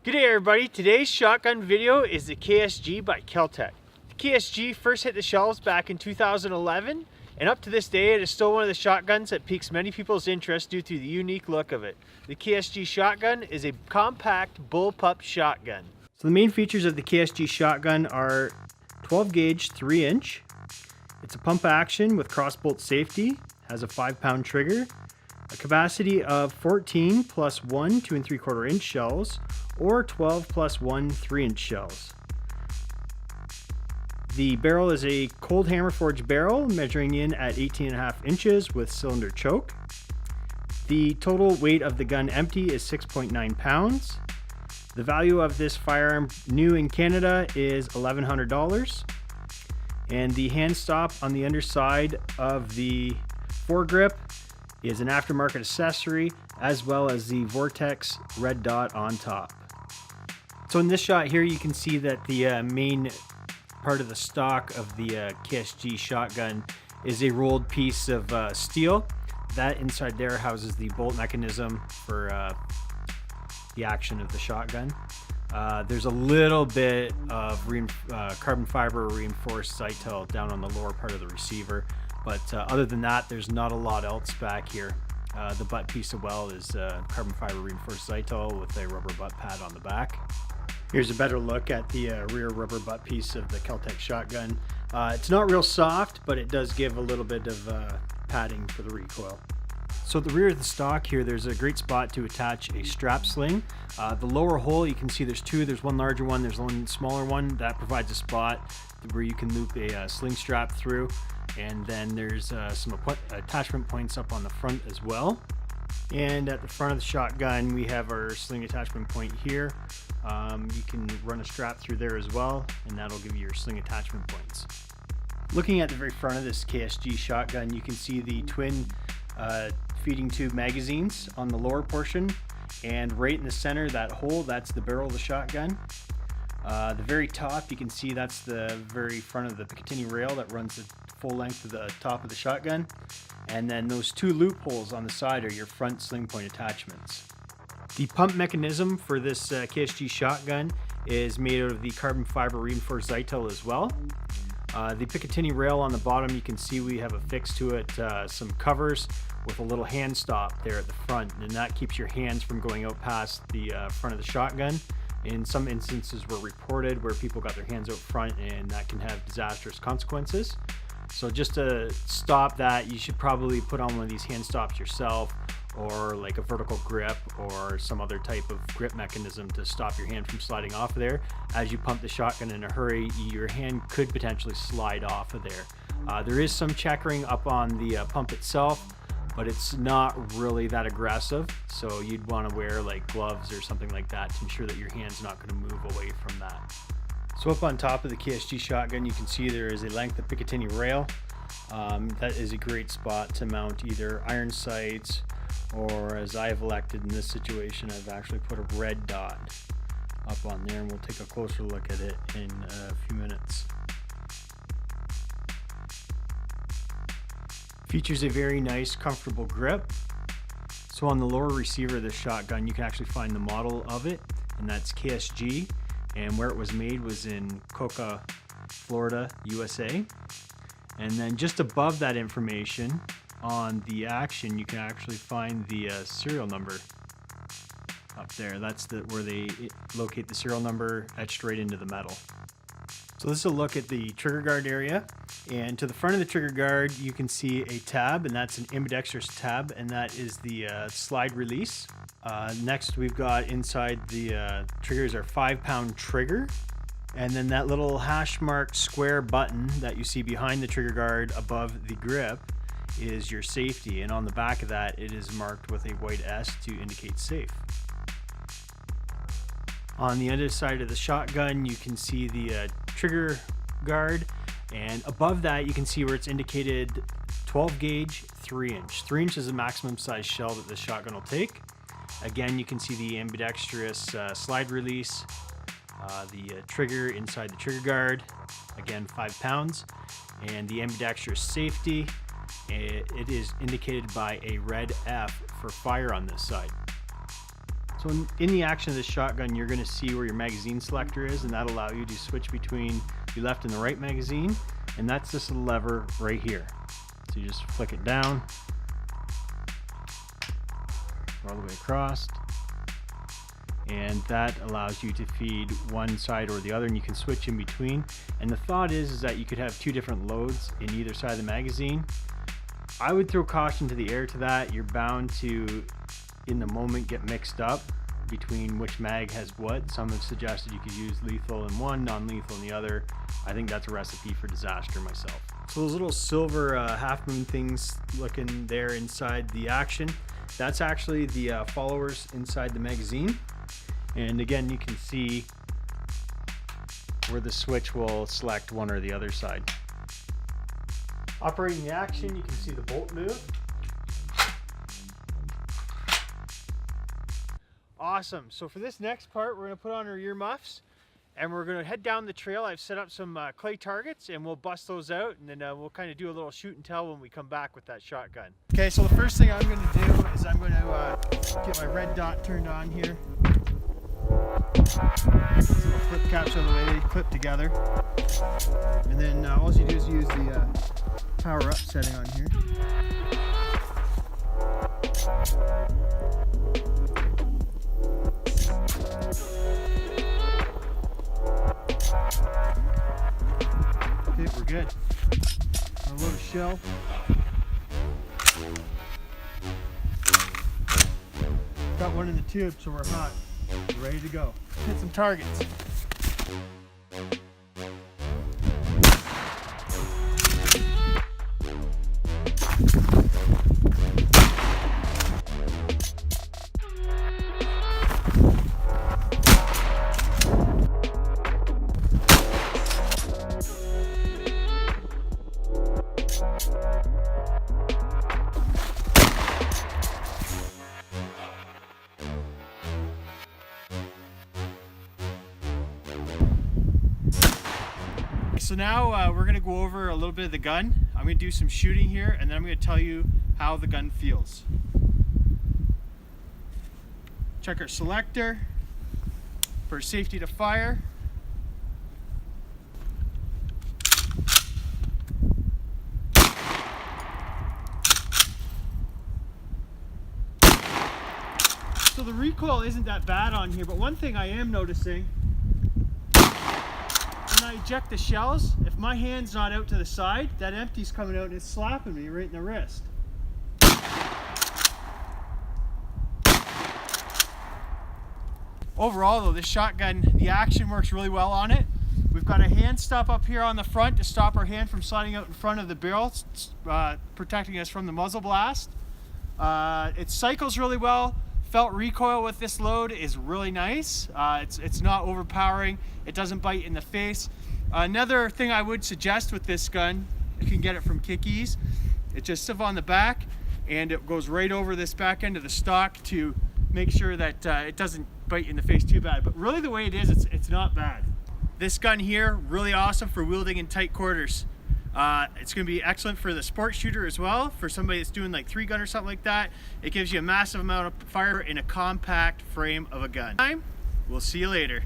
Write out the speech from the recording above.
G'day everybody, today's shotgun video is the KSG by Kel-Tec. The KSG first hit the shelves back in 2011, and up to this day it is still one of the shotguns that piques many people's interest due to the unique look of it. The KSG shotgun is a compact bullpup shotgun. So the main features of the KSG shotgun are 12 gauge 3-inch. It's a pump action with crossbolt safety, has a 5-pound trigger, a capacity of 14 plus 1 2 3/4 inch shells, or 12 plus 1 3-inch shells. The barrel is a cold hammer forged barrel measuring in at 18.5 inches with cylinder choke. The total weight of the gun empty is 6.9 pounds. The value of this firearm new in Canada is $1,100. And the hand stop on the underside of the foregrip is an aftermarket accessory, as well as the Vortex red dot on top. So in this shot here, you can see that the main part of the stock of the KSG shotgun is a rolled piece of steel. That inside there houses the bolt mechanism for the action of the shotgun. There's a little bit of carbon fiber reinforced sightel down on the lower part of the receiver, but other than that, there's not a lot else back here. The butt piece of well is carbon fiber reinforced sightel with a rubber butt pad on the back. Here's a better look at the rear rubber butt piece of the Kel-Tec shotgun. It's not real soft, but it does give a little bit of padding for the recoil. So at the rear of the stock here, there's a great spot to attach a strap sling. The lower hole, you can see there's two. There's one larger one, there's one smaller one. That provides a spot where you can loop a sling strap through. And then there's some attachment points up on the front as well. And at the front of the shotgun, we have our sling attachment point here. You can run a strap through there as well, and that'll give you your sling attachment points. Looking at the very front of this KSG shotgun, you can see the twin feeding tube magazines on the lower portion, and right in the center, that hole, that's the barrel of the shotgun. The very top, you can see that's the very front of the Picatinny rail that runs the full length of the top of the shotgun. And then those two loopholes on the side are your front sling point attachments. The pump mechanism for this KSG shotgun is made out of the carbon fiber reinforced sightel as well. The Picatinny rail on the bottom, you can see we have affixed to it some covers with a little hand stop there at the front, and that keeps your hands from going out past the front of the shotgun. In some instances were reported where people got their hands out front, and that can have disastrous consequences. So just to stop that, you should probably put on one of these hand stops yourself, or like a vertical grip or some other type of grip mechanism to stop your hand from sliding off of there. As you pump the shotgun in a hurry, your hand could potentially slide off of there. There is some checkering up on the pump itself, but it's not really that aggressive, so you'd want to wear like gloves or something like that to ensure that your hand's not going to move away from that. So up on top of the KSG shotgun, you can see there is a length of Picatinny rail. That is a great spot to mount either iron sights, or as I've elected in this situation, I've actually put a red dot up on there, and we'll take a closer look at it in a few minutes. Features a very nice, comfortable grip. So on the lower receiver of this shotgun, you can actually find the model of it, and that's KSG, and where it was made was in Cocoa, Florida, USA. And then just above that information, on the action, you can actually find the serial number up there. That's where they locate the serial number etched right into the metal. So this is a look at the trigger guard area, and to the front of the trigger guard you can see a tab, and that's an ambidextrous tab, and that is the slide release. Next we've got inside the triggers our 5-pound trigger, and then that little hash marked square button that you see behind the trigger guard above the grip is your safety, and on the back of that it is marked with a white S to indicate safe. On the other side of the shotgun you can see the trigger guard, and above that you can see where it's indicated 12 gauge 3-inch. 3-inch is the maximum size shell that this shotgun will take. Again, you can see the ambidextrous slide release, the trigger inside the trigger guard, again 5 pounds, and the ambidextrous safety. It is indicated by a red F for fire on this side. So in the action of this shotgun, you're going to see where your magazine selector is, and that'll allow you to switch between the left and the right magazine, and that's this lever right here. So you just flick it down, all the way across, and that allows you to feed one side or the other, and you can switch in between. And the thought is that you could have two different loads in either side of the magazine. I would throw caution to the air to that. You're bound to, in the moment, get mixed up between which mag has what. Some have suggested you could use lethal in one, non-lethal in the other. I think that's a recipe for disaster myself. So those little silver half moon things looking there inside the action, that's actually the followers inside the magazine. And again, you can see where the switch will select one or the other side. Operating the action, you can see the bolt move. Awesome. So for this next part, we're going to put on our ear muffs and we're going to head down the trail. I've set up some clay targets and we'll bust those out, and then we'll kind of do a little shoot and tell when we come back with that shotgun. Okay, so the first thing I'm going to do is I'm going to get my red dot turned on here. Little flip caps out of the way, clip together. And then all you do is use the power up setting on here. Okay, we're good. I'll load a shell. Got one in the tube, so we're hot. We're ready to go. Hit some targets. So now we're going to go over a little bit of the gun. I'm going to do some shooting here, and then I'm going to tell you how the gun feels. Check our selector for safety to fire. So the recoil isn't that bad on here, but one thing I am noticing, when I eject the shells, if my hand's not out to the side, that empty's coming out and it's slapping me right in the wrist. Overall though, this shotgun, the action works really well on it. We've got a hand stop up here on the front to stop our hand from sliding out in front of the barrel, protecting us from the muzzle blast. It cycles really well. Felt recoil with this load is really nice. It's not overpowering. It doesn't bite in the face. Another thing I would suggest with this gun, you can get it from Kickies. It just sits on the back and it goes right over this back end of the stock to make sure that it doesn't bite in the face too bad. But really the way it is, it's not bad. This gun here, really awesome for wielding in tight quarters. It's going to be excellent for the sport shooter as well, for somebody that's doing like 3-gun or something like that. It gives you a massive amount of fire in a compact frame of a gun. We'll see you later.